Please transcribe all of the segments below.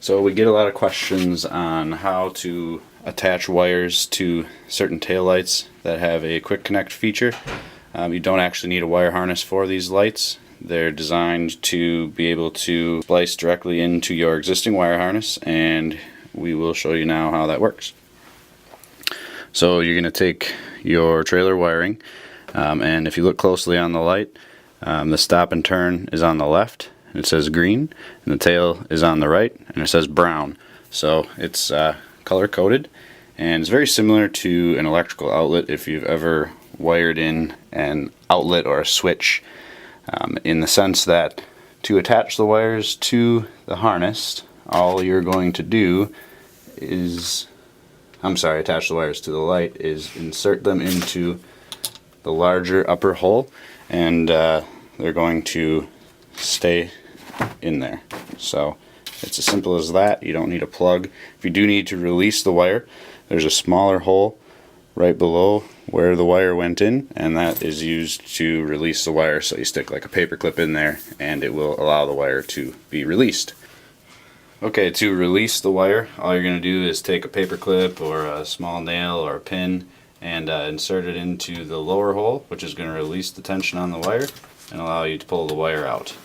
So we get a lot of questions on how to attach wires to certain taillights that have a quick connect feature. You don't actually need a wire harness for these lights. They're designed to be able to splice directly into your existing wire harness, and we will show you now how that works. So you're going to take your trailer wiring, and if you look closely on the light, the stop and turn is on the left, and it says green, and the tail is on the right, and it says brown. So it's color coded, and it's very similar to an electrical outlet if you've ever wired in an outlet or a switch, in the sense that to attach the wires to the harness, all you're going to do is, attach the wires to the light is insert them into the larger upper hole, and they're going to stay in there. So it's as simple as that. You don't need a plug. If you do need to release the wire, there's a smaller hole right below where the wire went in, and that is used to release the wire. So you stick like a paper clip in there and it will allow the wire to be released. Okay, to release the wire, all you're going to do is take a paper clip or a small nail or a pin and insert it into the lower hole, which is going to release the tension on the wire and allow you to pull the wire out.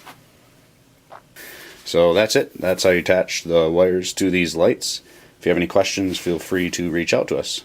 So that's it. That's how you attach the wires to these lights. If you have any questions, feel free to reach out to us.